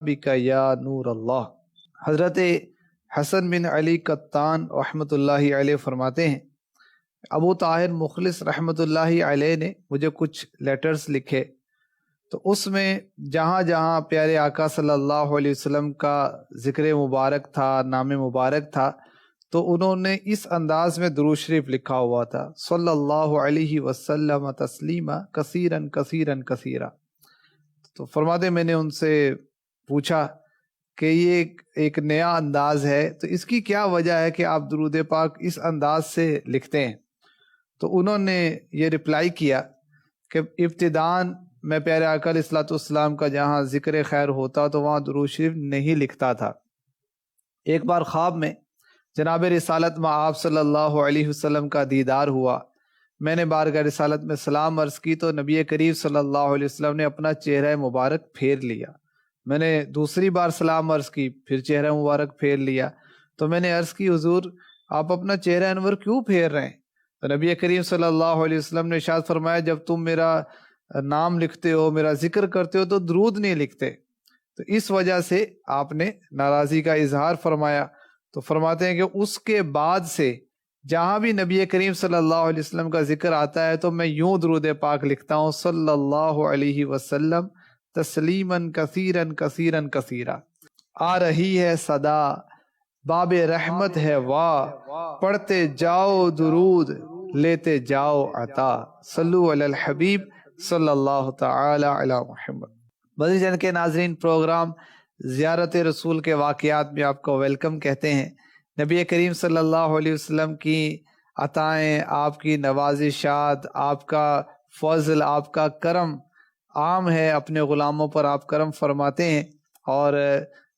بک یا نور اللہ۔ حضرت حسن بن علی قطان رحمۃ اللہ علیہ فرماتے ہیں ابو طاہر مخلص رحمۃ اللہ علیہ نے مجھے کچھ لیٹرز لکھے، تو اس میں جہاں جہاں پیارے آقا صلی اللہ علیہ وسلم کا ذکر مبارک تھا، نام مبارک تھا، تو انہوں نے اس انداز میں درود شریف لکھا ہوا تھا، صلی اللہ علیہ وسلم تسلیما کثیرن کثیرن کثیرا۔ تو فرماتے میں نے ان سے پوچھا کہ یہ ایک نیا انداز ہے، تو اس کی کیا وجہ ہے کہ آپ درود پاک اس انداز سے لکھتے ہیں؟ تو انہوں نے یہ رپلائی کیا کہ ابتداً میں پیارے آقا علیہ الصلوۃ والسلام کا جہاں ذکر خیر ہوتا تو وہاں درود شریف نہیں لکھتا تھا۔ ایک بار خواب میں جناب رسالت میں آپ صلی اللہ علیہ وسلم کا دیدار ہوا، میں نے بارگاہ رسالت میں سلام عرض کی تو نبی کریم صلی اللہ علیہ وسلم نے اپنا چہرہ مبارک پھیر لیا۔ میں نے دوسری بار سلام عرض کی، پھر چہرہ مبارک پھیر لیا، تو میں نے عرض کی حضور آپ اپنا چہرہ انور کیوں پھیر رہے ہیں؟ تو نبی کریم صلی اللہ علیہ وسلم نے ارشاد فرمایا جب تم میرا نام لکھتے ہو، میرا ذکر کرتے ہو تو درود نہیں لکھتے، تو اس وجہ سے آپ نے ناراضی کا اظہار فرمایا۔ تو فرماتے ہیں کہ اس کے بعد سے جہاں بھی نبی کریم صلی اللہ علیہ وسلم کا ذکر آتا ہے تو میں یوں درود پاک لکھتا ہوں، صلی اللہ علیہ وسلم تسلیماً کثیراً کثیراً کثیرا۔ آ رہی ہے صدا باب رحمت ہے واہ، پڑھتے جاؤ درود لیتے جاؤ عطا، صلو علی الحبیب صلی اللہ تعالی علی محمد۔ مدنی چینل کے ناظرین، پروگرام زیارت رسول کے واقعات میں آپ کو ویلکم کہتے ہیں۔ نبی کریم صلی اللہ علیہ وسلم کی عطائیں، آپ کی نوازشات، آپ کا فضل، آپ کا کرم عام ہے، اپنے غلاموں پر آپ کرم فرماتے ہیں اور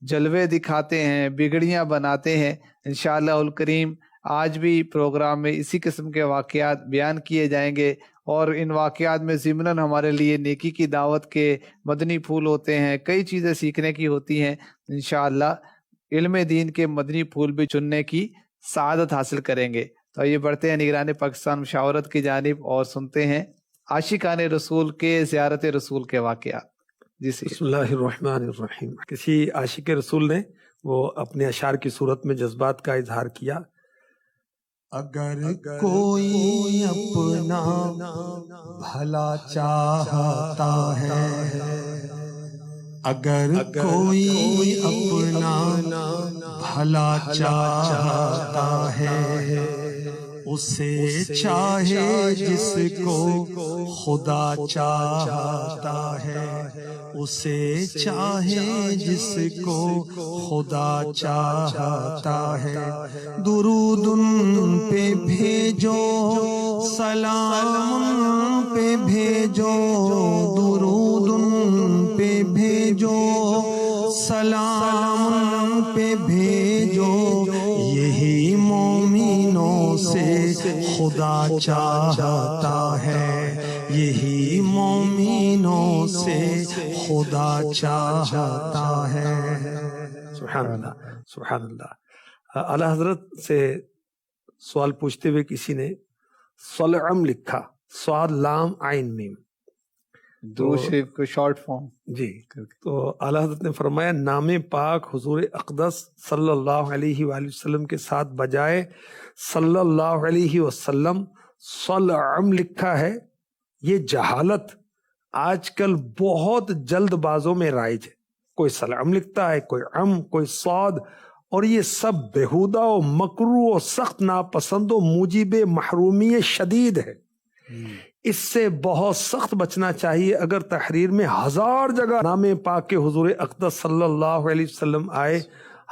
جلوے دکھاتے ہیں، بگڑیاں بناتے ہیں۔ انشاءاللہ الکریم آج بھی پروگرام میں اسی قسم کے واقعات بیان کیے جائیں گے، اور ان واقعات میں ضمناً ہمارے لیے نیکی کی دعوت کے مدنی پھول ہوتے ہیں، کئی چیزیں سیکھنے کی ہوتی ہیں۔ انشاءاللہ علم دین کے مدنی پھول بھی چننے کی سعادت حاصل کریں گے۔ تو یہ بڑھتے ہیں نگران پاکستان مشاورت کی جانب اور سنتے ہیں عاشقان رسول کے زیارت رسول کے واقعات۔ بسم اللہ الرحمن الرحیم۔ کسی عاشق رسول نے وہ اپنے اشعار کی صورت میں جذبات کا اظہار کیا۔ اگر کوئی اپنا بھلا چاہتا ہے، اگر کوئی اپنا بھلا چاہتا ہے، اسے چاہے جس کو خدا چاہتا ہے، اسے چاہے جس کو خدا چاہتا ہے۔ درود ان پہ بھیجو، سلام ان پہ بھیجو، درود ان پہ بھیجو، سلام ان پہ بھیجو، یہی مومنوں سے خدا چاہتا ہے، یہی مومنوں سے خدا چاہتا ہے۔ سبحان اللہ، سبحان اللہ۔ اعلیٰ حضرت سے سوال پوچھتے ہوئے کسی نے صلعم لکھا، صاد لام عین میم، درود شریف کو شارٹ فارم جی۔ تو اعلیٰ حضرت نے فرمایا نام پاک حضور اقدس صلی اللہ علیہ وآلہ وسلم کے ساتھ بجائے صلی اللہ علیہ وسلم صلعم لکھا ہے۔ یہ جہالت آج کل بہت جلد بازوں میں رائج ہے، کوئی صلعم لکھتا ہے، کوئی عم، کوئی صاد، اور یہ سب بےہودہ و مکروہ و سخت ناپسند و موجب محرومی شدید ہے۔ اس سے بہت سخت بچنا چاہیے۔ اگر تحریر میں 1000 جگہ نام پاک کے حضور اقدس صلی اللہ علیہ وسلم آئے،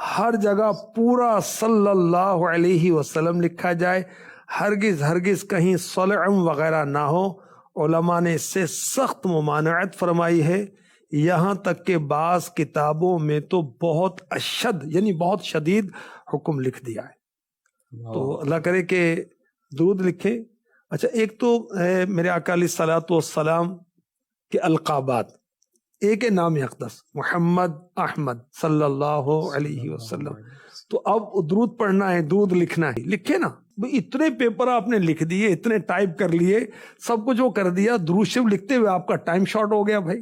ہر جگہ پورا صلی اللہ علیہ وسلم لکھا جائے، ہرگز ہرگز کہیں صلعم وغیرہ نہ ہو۔ علماء نے اس سے سخت ممانعت فرمائی ہے، یہاں تک کہ بعض کتابوں میں تو بہت اشد یعنی بہت شدید حکم لکھ دیا ہے۔ تو اللہ کرے کہ درود لکھیں۔ اچھا، ایک تو میرے آقا علیہ الصلوۃ والسلام کے القابات، ایک ہے نام اقدس محمد احمد صلی اللہ علیہ وسلم، تو اب درود پڑھنا ہے، درود لکھنا ہے، لکھے نا بھئی، اتنے پیپر آپ نے لکھ دیے، اتنے ٹائپ کر لیے، سب کچھ وہ کر دیا، درود شریف لکھتے ہوئے آپ کا ٹائم شارٹ ہو گیا بھائی۔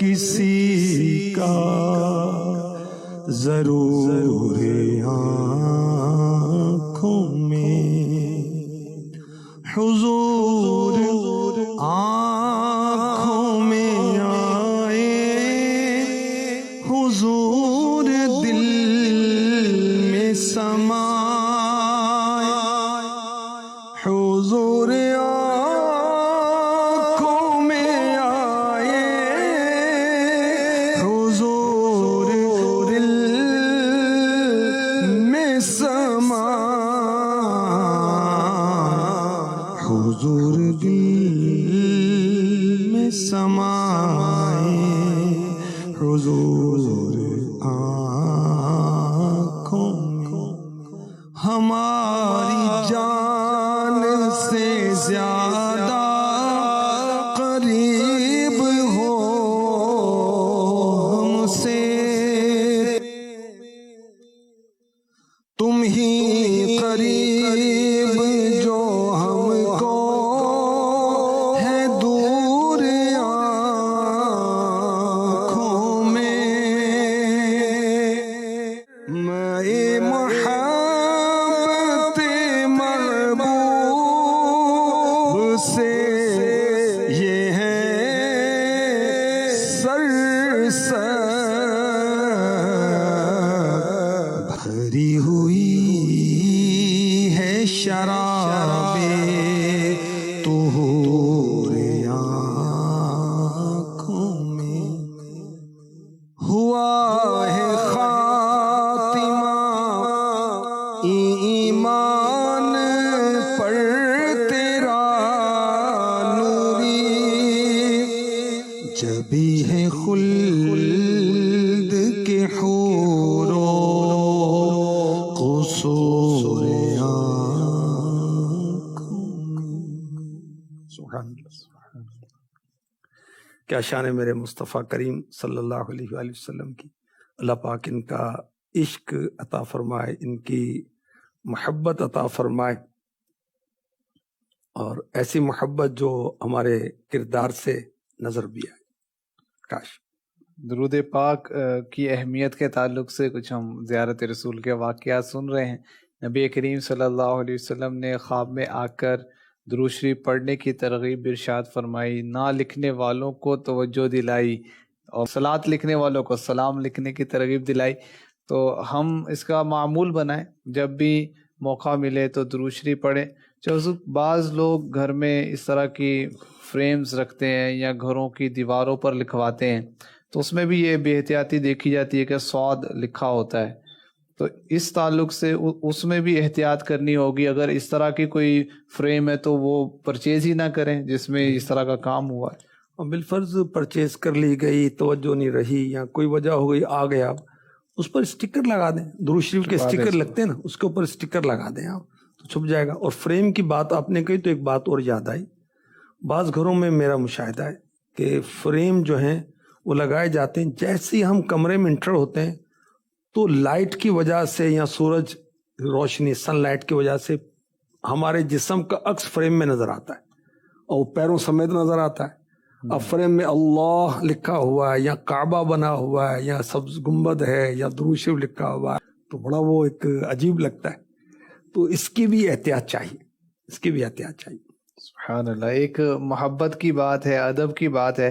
کسی کا ضرور آنکھوں میں حضور آنکھوں میں آئے حضور دل میں سمائے حضور آنکھوں میں آئے حضور دل میں سمائے حضور دل میں سمائے حضور آنکھوں میں ہماری جان سے زیادہ قریب ہو ہم سے تم ہی قریب جو ہم کو ہے دور آنکھوں میں محبت محبوب سے یہ ہے بھری ہوئی ہے شراب طہور آنکھوں میں ہوا ہے خاتمہ ایمان پر تیرا نوری جبھی ہے خلد کے حور و قصور آنکھوں میں سبحان اللہ سبحان اللہ۔ کیا شان ہے میرے مصطفیٰ کریم صلی اللہ علیہ وآلہ وسلم کی۔ اللہ پاک ان کا عشق عطا فرمائے، ان کی محبت عطا فرمائے، اور ایسی محبت جو ہمارے کردار سے نظر بھی آئے۔ کاش درود پاک کی اہمیت کے تعلق سے کچھ ہم زیارت رسول کے واقعات سن رہے ہیں۔ نبی کریم صلی اللہ علیہ وسلم نے خواب میں آ کر درود شریف پڑھنے کی ترغیب ارشاد فرمائی، نہ لکھنے والوں کو توجہ دلائی اور صلات لکھنے والوں کو سلام لکھنے کی ترغیب دلائی۔ تو ہم اس کا معمول بنائیں، جب بھی موقع ملے تو درود شریف پڑھیں۔ بعض لوگ گھر میں اس طرح کی فریمز رکھتے ہیں یا گھروں کی دیواروں پر لکھواتے ہیں، تو اس میں بھی یہ بے احتیاطی دیکھی جاتی ہے کہ صاد لکھا ہوتا ہے، تو اس تعلق سے اس میں بھی احتیاط کرنی ہوگی۔ اگر اس طرح کی کوئی فریم ہے تو وہ پرچیز ہی نہ کریں جس میں اس طرح کا کام ہوا ہے۔ اور بالفرض پرچیز کر لی گئی، توجہ نہیں رہی یا کوئی وجہ ہو گئی، آ گیا، اس پر اسٹیکر لگا دیں۔ درود شریف کے اسٹیکر لگتے ہیں نا، اس کے اوپر اسٹیکر لگا دیں آپ، تو چھپ جائے گا۔ اور فریم کی بات آپ نے کہی تو ایک بات اور یاد آئی، بعض گھروں میں میرا مشاہدہ ہے کہ فریم جو ہیں وہ لگائے جاتے ہیں، جیسے ہی ہم کمرے میں انٹر ہوتے ہیں تو لائٹ کی وجہ سے یا سورج روشنی سن لائٹ کی وجہ سے ہمارے جسم کا عکس فریم میں نظر آتا ہے اور پیروں سمیت نظر آتا ہے۔ اب فریم میں اللہ لکھا ہوا ہے یا کعبہ بنا ہوا ہے یا سبز گنبد ہے یا درود شریف لکھا ہوا ہے تو بڑا وہ ایک عجیب لگتا ہے۔ تو اس کی بھی احتیاط چاہیے، اس کی بھی احتیاط چاہیے۔ سبحان اللہ، ایک محبت کی بات ہے، ادب کی بات ہے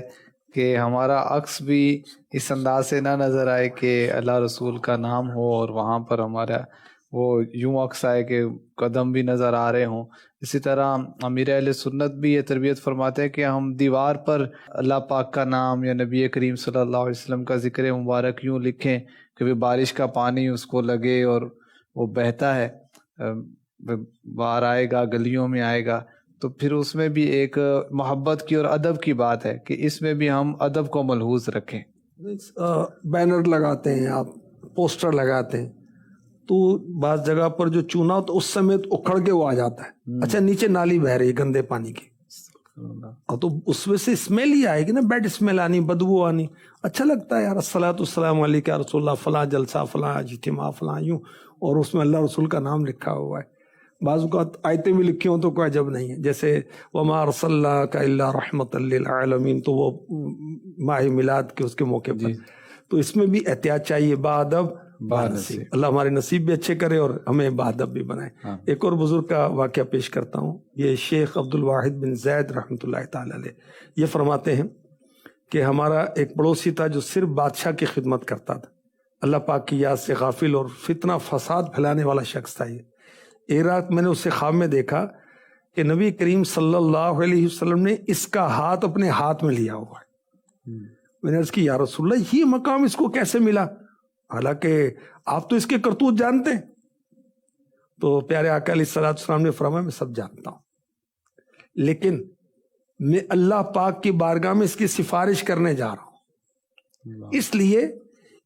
کہ ہمارا عکس بھی اس انداز سے نہ نظر آئے کہ اللہ رسول کا نام ہو اور وہاں پر ہمارا وہ یوں عکس آئے کہ قدم بھی نظر آ رہے ہوں۔ اسی طرح امیر اہل سنت بھی یہ تربیت فرماتے ہیں کہ ہم دیوار پر اللہ پاک کا نام یا نبی کریم صلی اللہ علیہ وسلم کا ذکر مبارک یوں لکھیں کہ بارش کا پانی اس کو لگے اور وہ بہتا ہے، باہر آئے گا، گلیوں میں آئے گا۔ تو پھر اس میں بھی ایک محبت کی اور ادب کی بات ہے کہ اس میں بھی ہم ادب کو ملحوظ رکھیں۔ بینر لگاتے ہیں آپ، پوسٹر لگاتے ہیں، تو بعض جگہ پر جو چونا تو اس سمیت اکھڑ کے وہ آ جاتا ہے، اچھا نیچے نالی بہ رہی ہے گندے پانی کی، اور تو اس میں سے اسمیل ہی آئے گی نا، بیڈ اسمیل آنی، بدبو آنی۔ اچھا لگتا ہے یار الصلاۃ والسلام علیک یا رسول اللہ، فلاں جلسہ، فلاں اجتماع، فلاں یوں، اور اس میں اللہ رسول کا نام لکھا ہوا ہے۔ بعض اوقات آیتیں بھی لکھی ہوں تو کوئی عجب نہیں ہے، جیسے وما ارسلناک الا رحمۃ للعالمین، تو وہ ماہ میلاد کے اس کے موقع پر، تو اس میں بھی احتیاط چاہیے، بادب بانصیب، اللہ ہمارے نصیب بھی اچھے کرے اور ہمیں بادب بھی بنائے۔ ایک اور بزرگ کا واقعہ پیش کرتا ہوں، یہ شیخ عبد الواحد بن زید رحمۃ اللہ تعالی علیہ، یہ فرماتے ہیں کہ ہمارا ایک پڑوسی تھا جو صرف بادشاہ کی خدمت کرتا تھا، اللہ پاک کی یاد سے غافل اور فتنہ فساد پھیلانے والا شخص تھا۔ یہ ایک رات میں نے اسے خواب میں دیکھا کہ نبی کریم صلی اللہ علیہ وسلم نے اس کا ہاتھ اپنے ہاتھ میں لیا ہوا ہے۔ میں نے عرض کی یا رسول اللہ یہ مقام اس کو کیسے ملا، حالانکہ آپ تو اس کے کرتوت جانتے ہیں؟ تو پیارے آقا علیہ الصلوۃ والسلام نے فرمایا میں سب جانتا ہوں، لیکن میں اللہ پاک کی بارگاہ میں اس کی سفارش کرنے جا رہا ہوں، اس لیے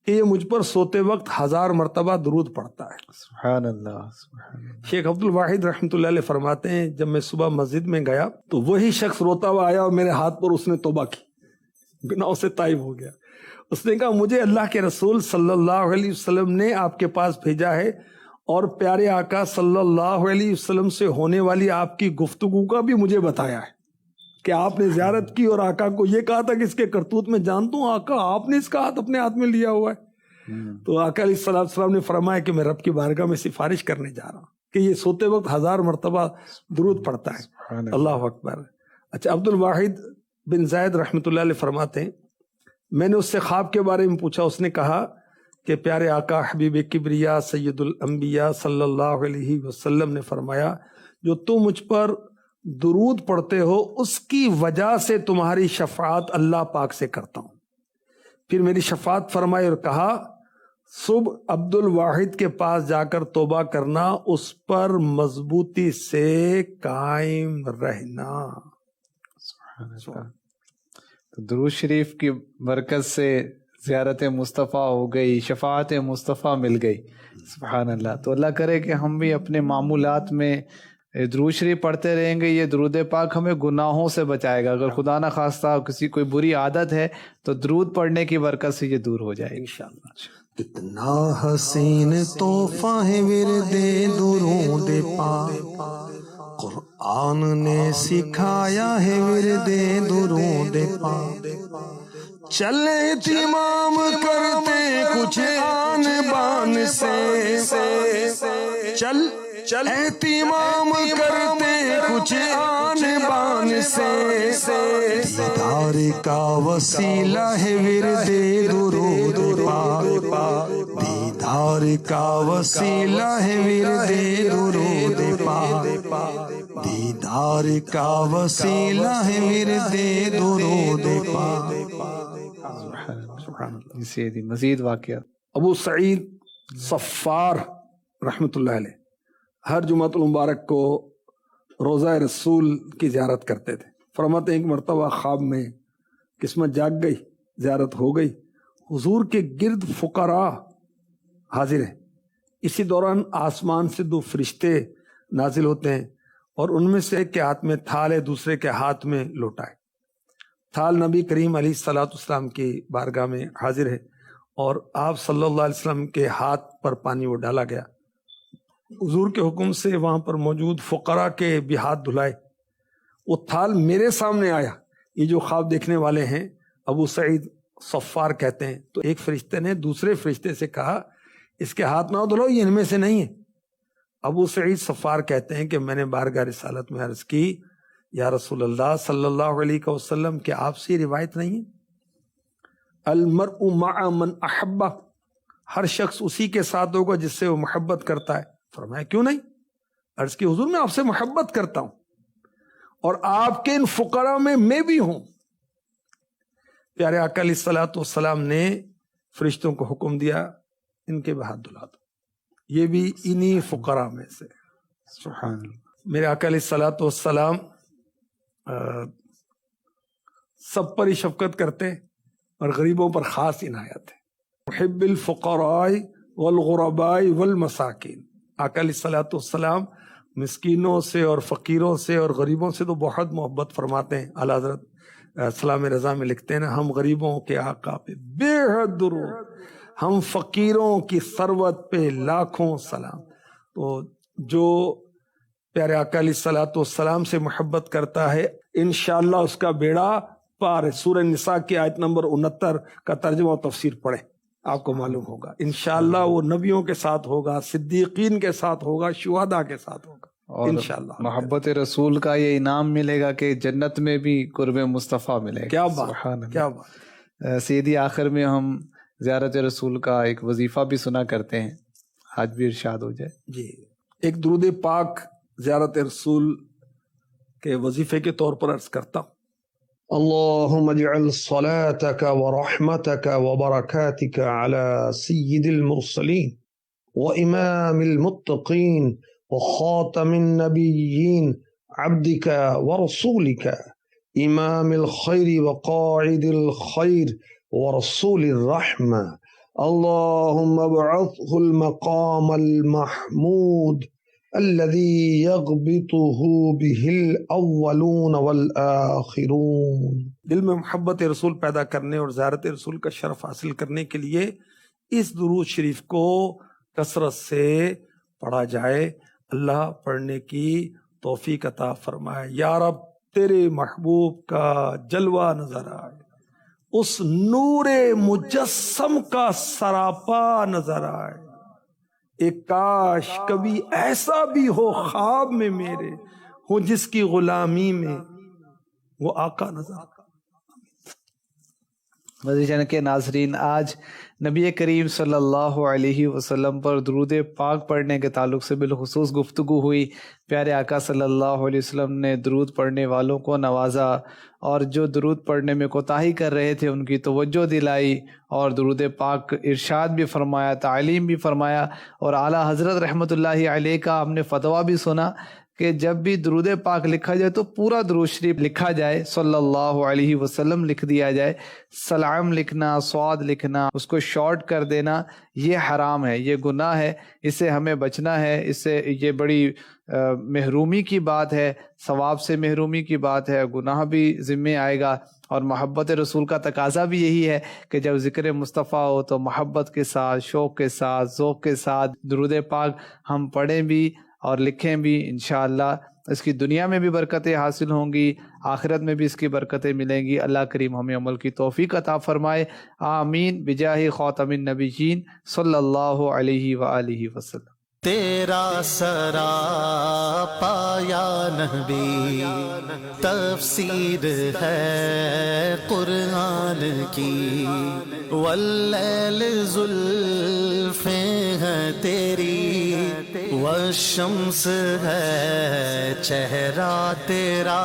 کہ یہ مجھ پر سوتے وقت 1000 مرتبہ درود پڑھتا ہے۔ سبحان اللہ، سبحان اللہ۔ شیخ عبد الواحد رحمۃ اللہ علیہ فرماتے ہیں جب میں صبح مسجد میں گیا تو وہی شخص روتا ہوا آیا اور میرے ہاتھ پر اس نے توبہ کی، گناہوں سے تائب ہو گیا۔ اس نے کہا مجھے اللہ کے رسول صلی اللہ علیہ وسلم نے آپ کے پاس بھیجا ہے اور پیارے آقا صلی اللہ علیہ وسلم سے ہونے والی آپ کی گفتگو کا بھی مجھے بتایا ہے کہ آپ نے زیارت کی اور آقا کو یہ کہا تھا کہ اس کے کرتوت میں جانتا ہوں، آقا آپ نے اس کا ہاتھ اپنے ہاتھ میں لیا ہوا ہے۔ تو آقا علیہ السلام نے فرمایا کہ میں رب کی بارگاہ میں سفارش کرنے جا رہا ہوں کہ یہ سوتے وقت 1000 مرتبہ درود پڑھتا ہے۔ اللہ اکبر۔ اچھا، عبد الواحد بن زید رحمۃ اللہ علیہ فرماتے ہیں میں نے اس سے خواب کے بارے میں پوچھا، اس نے کہا کہ پیارے آقا حبیب کبریا سید الانبیاء صلی اللہ علیہ وسلم نے فرمایا جو تم مجھ پر درود پڑھتے ہو اس کی وجہ سے تمہاری شفاعت اللہ پاک سے کرتا ہوں۔ پھر میری شفاعت فرمائی اور کہا صبح عبد الواحد کے پاس جا کر توبہ کرنا، اس پر مضبوطی سے قائم رہنا۔ تو درود شریف کی برکت سے زیارت مصطفیٰ ہو گئی، شفاعت مصطفیٰ مل گئی۔ سبحان اللہ۔ تو اللہ کرے کہ ہم بھی اپنے معمولات میں درود شریف پڑھتے رہیں گے، یہ درود پاک ہمیں گناہوں سے بچائے گا۔ اگر خدا نہ خواستہ کسی کوئی بری عادت ہے تو درود پڑھنے کی برکت سے یہ دور ہو جائے گی انشاءاللہ۔ کتنا حسین تحفہ ہے ورد درود پاک، قرآن نے سکھایا ہے ورد درود پاک۔ چلے اہتمام کرتے کچھ آن بان سے، چل اہتمام کرتے کچھ آن بان سے، دیدار کا وسیلہ ہے ورد درود پاک، دیدار کا وسیلہ ہے ورد درود پاک، دیدار کا وسیلہ ہے ورد درود پاک۔ مزید واقعات۔ ابو سعید صفار رحمۃ اللہ علیہ ہر جمعۃ المبارک کو روزہ رسول کی زیارت کرتے تھے۔ فرماتے ہیں ایک مرتبہ خواب میں قسمت جاگ گئی، زیارت ہو گئی، حضور کے گرد فقراء حاضر ہیں۔ اسی دوران آسمان سے 2 فرشتے نازل ہوتے ہیں اور ان میں سے ایک کے ہاتھ میں تھال ہے، دوسرے کے ہاتھ میں لوٹا ہے۔ تھال نبی کریم علیہ الصلوۃ والسلام کی بارگاہ میں حاضر ہے اور آپ صلی اللہ علیہ وسلم کے ہاتھ پر پانی وہ ڈالا گیا۔ حضور کے حکم سے وہاں پر موجود فقراء کے بھی ہاتھ دھلائے، وہ تھال میرے سامنے آیا۔ یہ جو خواب دیکھنے والے ہیں ابو سعید صفار کہتے ہیں، تو ایک فرشتے نے دوسرے فرشتے سے کہا اس کے ہاتھ نہ دھلو، یہ ان میں سے نہیں ہے۔ ابو سعید صفار کہتے ہیں کہ میں نے بارگاہ رسالت میں عرض کی یا رسول اللہ صلی اللہ علیہ وسلم کہ آپ سے روایت نہیں ہے المرء مع من احبہ، ہر شخص اسی کے ساتھ ہوگا جس سے وہ محبت کرتا ہے۔ فرمایا کیوں نہیں؟ عرض کی حضور میں آپ سے محبت کرتا ہوں اور آپ کے ان فقراء میں بھی ہوں۔ پیارے آقا علیہ الصلوۃ والسلام نے فرشتوں کو حکم دیا ان کے بھی ہاتھ دھلا دو، یہ بھی انہی فقراء میں سے۔ سبحان اللہ۔ میرے آقا علیہ الصلوۃ والسلام سب پر ہی شفقت کرتے اور غریبوں پر خاص عنایت ہے۔ محب الفقراء والغرباء والمساکین، آقا علیہ الصلوۃ والسلام مسکینوں سے اور فقیروں سے اور غریبوں سے تو بہت محبت فرماتے ہیں۔ اعلیٰ حضرت سلام رضا میں لکھتے ہیں نا، ہم غریبوں کے آقا پہ بے حد درود، ہم فقیروں کی ثروت پہ لاکھوں سلام۔ تو جو پیارے آقا علیہ الصلوۃ والسلام سے محبت کرتا ہے، انشاءاللہ اس کا بیڑا پار ہے۔ سورہ نساء کی آیت نمبر 69 کا ترجمہ و تفسیر پڑھیں، آپ کو معلوم ہوگا۔ انشاءاللہ وہ نبیوں کے ساتھ ہوگا، صدیقین کے ساتھ ہوگا، شہداء کے ساتھ ہوگا اور انشاءاللہ۔ محبت رسول کا یہ انعام ملے گا کہ جنت میں بھی قرب مصطفیٰ ملے گا۔ کیا بات، سبحان اللہ۔ کیا بات۔ سیدھی آخر میں ہم زیارت رسول کا ایک وظیفہ بھی سنا کرتے ہیں، آج بھی ارشاد ہو جائے۔ جی، ایک درود پاک زیارت رسول کے وظیفے کے طور پر عرض کرتا ہوں۔ اللهم اجعل صلاتك ورحمتك وبركاتك على سيد المرسلين وإمام المتقين وخاتم النبيين عبدك ورسولك إمام الخير وقاعد الخير ورسول الرحمة، اللهم ابعثه المقام المحمود الذي يغبطه به الأولون والآخرون۔ دل میں محبت رسول پیدا کرنے اور زیارت رسول کا شرف حاصل کرنے کے لیے اس درود شریف کو کثرت سے پڑھا جائے۔ اللہ پڑھنے کی توفیق عطا فرمائے۔ یا رب تیرے محبوب کا جلوہ نظر آئے، اس نور مجسم کا سراپا نظر آئے، ایک کاش کبھی ایسا بھی ہو خواب میں میرے، ہو جس کی غلامی میں وہ آقا نظر آئے۔ مزید جان کے ناظرین، آج نبی کریم صلی اللہ علیہ وسلم پر درود پاک پڑھنے کے تعلق سے بالخصوص گفتگو ہوئی۔ پیارے آقا صلی اللہ علیہ وسلم نے درود پڑھنے والوں کو نوازا، اور جو درود پڑھنے میں کوتاہی کر رہے تھے ان کی توجہ دلائی، اور درود پاک ارشاد بھی فرمایا، تعلیم بھی فرمایا، اور اعلیٰ حضرت رحمۃ اللہ علیہ کا ہم نے فتویٰ بھی سنا کہ جب بھی درود پاک لکھا جائے تو پورا درود شریف لکھا جائے، صلی اللہ علیہ وسلم لکھ دیا جائے۔ سلام لکھنا، صاد لکھنا، اس کو شارٹ کر دینا، یہ حرام ہے، یہ گناہ ہے، اس سے ہمیں بچنا ہے۔ اس سے یہ بڑی محرومی کی بات ہے، ثواب سے محرومی کی بات ہے، گناہ بھی ذمے آئے گا۔ اور محبت رسول کا تقاضا بھی یہی ہے کہ جب ذکر مصطفیٰ ہو تو محبت کے ساتھ، شوق کے ساتھ، ذوق کے ساتھ درود پاک ہم پڑھیں بھی اور لکھیں بھی۔ انشاءاللہ اس کی دنیا میں بھی برکتیں حاصل ہوں گی، آخرت میں بھی اس کی برکتیں ملیں گی۔ اللہ کریم ہمیں عمل کی توفیق عطا فرمائے، آمین، بجاہ خاتم النبیین صلی اللہ علیہ وآلہ وسلم۔ تیرا سرا پایا نبی تفسیر ہے قرآن کی، واللیل زلفیں ہیں تیری، والشمس ہے چہرہ تیرا۔